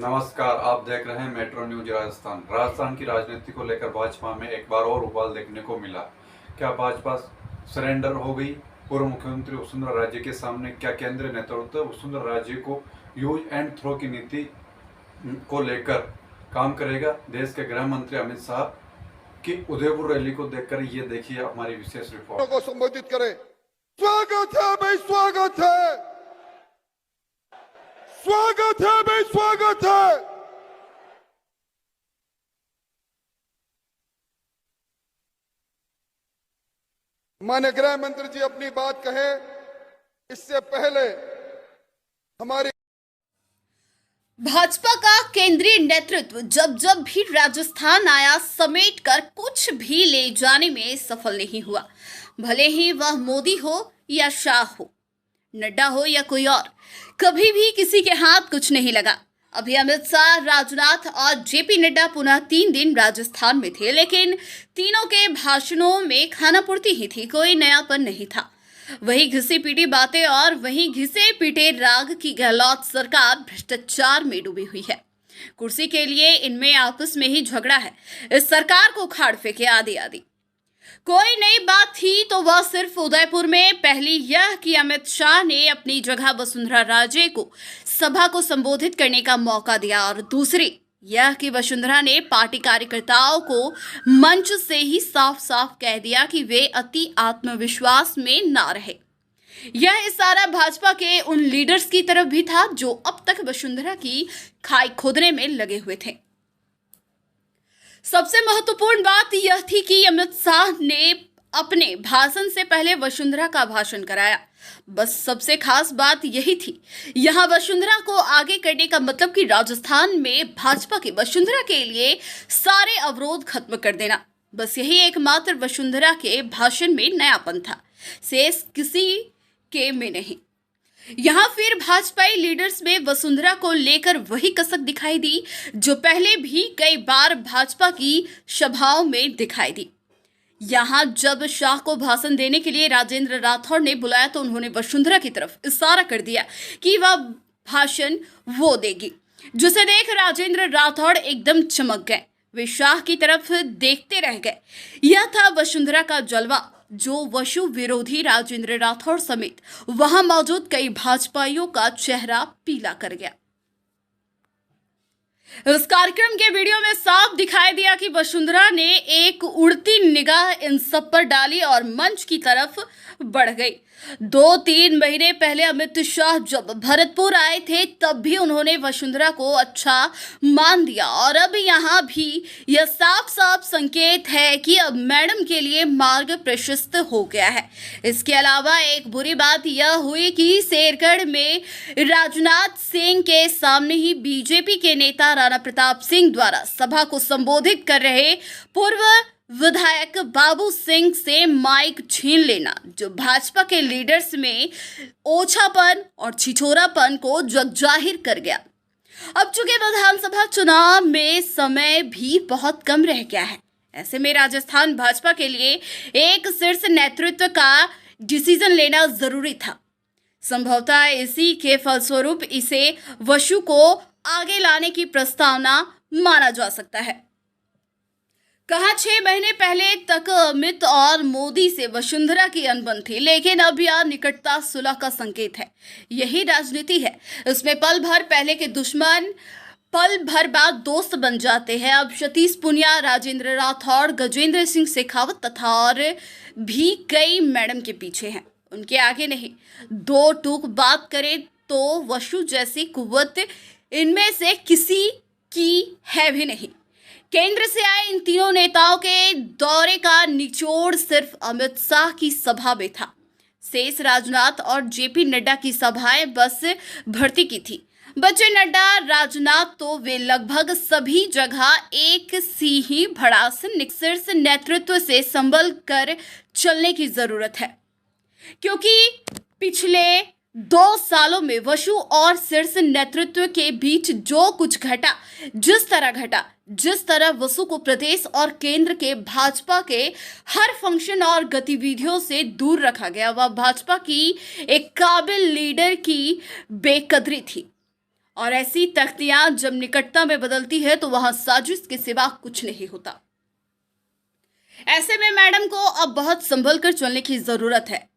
नमस्कार, आप देख रहे हैं मेट्रो न्यूज राजस्थान। राजस्थान की राजनीति को लेकर भाजपा में एक बार और उबाल देखने को मिला। क्या भाजपा सरेंडर हो गई? पूर्व मुख्यमंत्री वसुंधरा राजे के सामने क्या केंद्रीय नेतृत्व वसुंधरा राजे को यूज एंड थ्रो की नीति को लेकर काम करेगा? देश के गृह मंत्री अमित शाह की उदयपुर रैली को देखकर ये देखिए हमारी विशेष रिपोर्ट। को संबोधित करें। स्वागत है भाई, स्वागत है, स्वागत है भाई, स्वागत है। माननीय गृह मंत्री जी अपनी बात कहे इससे पहले हमारी भाजपा का केंद्रीय नेतृत्व जब जब भी राजस्थान आया समेटकर कुछ भी ले जाने में सफल नहीं हुआ। भले ही वह मोदी हो या शाह हो, नड्डा हो या कोई और, कभी भी किसी के हाथ कुछ नहीं लगा। अभी अमित शाह, राजनाथ और जेपी नड्डा पुनः 3 दिन राजस्थान में थे, लेकिन तीनों के भाषणों में खानापूर्ति ही थी, कोई नयापन नहीं था। वही घिसी पीटी बातें और वही घिसे पीटे राग की गहलोत सरकार भ्रष्टाचार में डूबी हुई है। कुर्सी के लिए इनमें आपस में ही झगड़ा है। इस सरकार को उखाड़ फेंके आदि आदि। कोई नई बात थी तो वह सिर्फ उदयपुर में पहली यह कि अमित शाह ने अपनी जगह वसुंधरा राजे को सभा को संबोधित करने का मौका दिया, और दूसरी यह कि वसुंधरा ने पार्टी कार्यकर्ताओं को मंच से ही साफ साफ कह दिया कि वे अति आत्मविश्वास में ना रहे। यह इशारा भाजपा के उन लीडर्स की तरफ भी था जो अब तक वसुंधरा की खाई खोदने में लगे हुए थे। सबसे महत्वपूर्ण बात यह थी कि अमित शाह ने अपने भाषण से पहले वसुंधरा का भाषण कराया। बस सबसे खास बात यही थी। यहां वसुंधरा को आगे करने का मतलब कि राजस्थान में भाजपा के वसुंधरा के लिए सारे अवरोध खत्म कर देना। बस यही एकमात्र वसुंधरा के भाषण में नयापन था, शेष किसी के में नहीं। यहां फिर भाजपाई लीडर्स में वसुंधरा को लेकर वही कसक दिखाई दी जो पहले भी कई बार भाजपा की सभाओं में दिखाई दी। यहां जब शाह को भाषण देने के लिए राजेंद्र राठौड़ ने बुलाया तो उन्होंने वसुंधरा की तरफ इशारा कर दिया कि वह भाषण वो देगी, जिसे देख राजेंद्र राठौड़ एकदम चमक गए। वे शाह की तरफ देखते रह गए। यह था वसुंधरा का जलवा, जो वसु विरोधी राजेंद्र राठौड़ समेत वहां मौजूद कई भाजपाइयों का चेहरा पीला कर गया। इस कार्यक्रम के वीडियो में साफ दिखाई दिया कि वसुंधरा ने एक उड़ती निगाह इन सब पर डाली और मंच की तरफ बढ़ गई। 2-3 महीने पहले अमित शाह जब भरतपुर आए थे तब भी उन्होंने वसुंधरा को अच्छा मान दिया, और अब यहाँ भी यह साफ साफ संकेत है कि अब मैडम के लिए मार्ग प्रशस्त हो गया है। इसके अलावा एक बुरी बात यह हुई कि शेरगढ़ में राजनाथ सिंह के सामने ही बीजेपी के नेता राणा प्रताप सिंह द्वारा सभा को संबोधित कर रहे पूर्व विधायक बाबू सिंह से माइक छीन लेना, जो भाजपा के लीडर्स में ओछापन और छिछोरापन को जगजाहिर कर गया। अब चूंकि विधानसभा चुनाव में समय भी बहुत कम रह गया है, ऐसे में राजस्थान भाजपा के लिए एक शीर्ष नेतृत्व का डिसीजन लेना जरूरी था। संभवतः इसी के फलस्वरूप इसे वसु को आगे लाने की प्रस्तावना माना जा सकता है। कहा 6 महीने पहले तक अमित और मोदी से वसुंधरा की अनबन थी, लेकिन अब यह निकटता सुलह का संकेत है। यही राजनीति है। इसमें पल भर पहले के दुश्मन पल भर बाद दोस्त बन जाते हैं। अब सतीश पुनिया, राजेंद्र राठौड़, गजेंद्र सिंह शेखावत तथा और भी कई मैडम के पीछे हैं, उनके आगे नहीं। 2 टूक बात करें तो वसु जैसी कुव्वत इनमें से किसी की है भी नहीं। केंद्र से आए इन तीनों नेताओं के दौरे का निचोड़ सिर्फ अमित शाह की सभा में था। शेष राजनाथ और जेपी नड्डा की सभाएं बस भर्ती की थी। बचे नड्डा, राजनाथ तो वे लगभग सभी जगह एक सी ही भड़ास शीर्ष नेतृत्व से संभल कर चलने की जरूरत है, क्योंकि पिछले 2 सालों में वसु और शीर्ष नेतृत्व के बीच जो कुछ घटा, जिस तरह वसु को प्रदेश और केंद्र के भाजपा के हर फंक्शन और गतिविधियों से दूर रखा गया, वह भाजपा की एक काबिल लीडर की बेकदरी थी। और ऐसी तख्तियां जब निकटता में बदलती है तो वहां साजिश के सिवा कुछ नहीं होता। ऐसे में मैडम को अब बहुत संभल कर चलने की जरूरत है।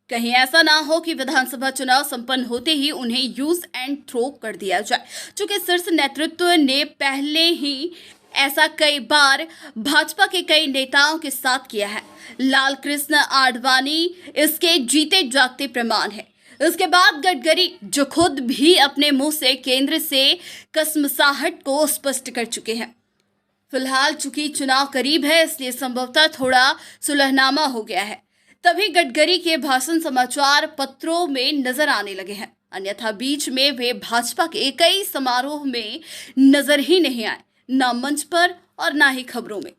कहीं ऐसा ना हो कि विधानसभा चुनाव संपन्न होते ही उन्हें यूज एंड थ्रो कर दिया जाए। चूंकि शीर्ष नेतृत्व ने पहले ही ऐसा कई बार भाजपा के कई नेताओं के साथ किया है। लाल कृष्ण आडवाणी इसके जीते जागते प्रमाण है। इसके बाद गडकरी, जो खुद भी अपने मुंह से केंद्र से कसमसाहट को स्पष्ट कर चुके हैं। फिलहाल चूंकि चुनाव करीब है, इसलिए संभवतः थोड़ा सुलहनामा हो गया है। तभी गडकरी के भाषण समाचार पत्रों में नजर आने लगे हैं। अन्यथा बीच में वे भाजपा के कई समारोह में नजर ही नहीं आए, ना मंच पर और ना ही खबरों में।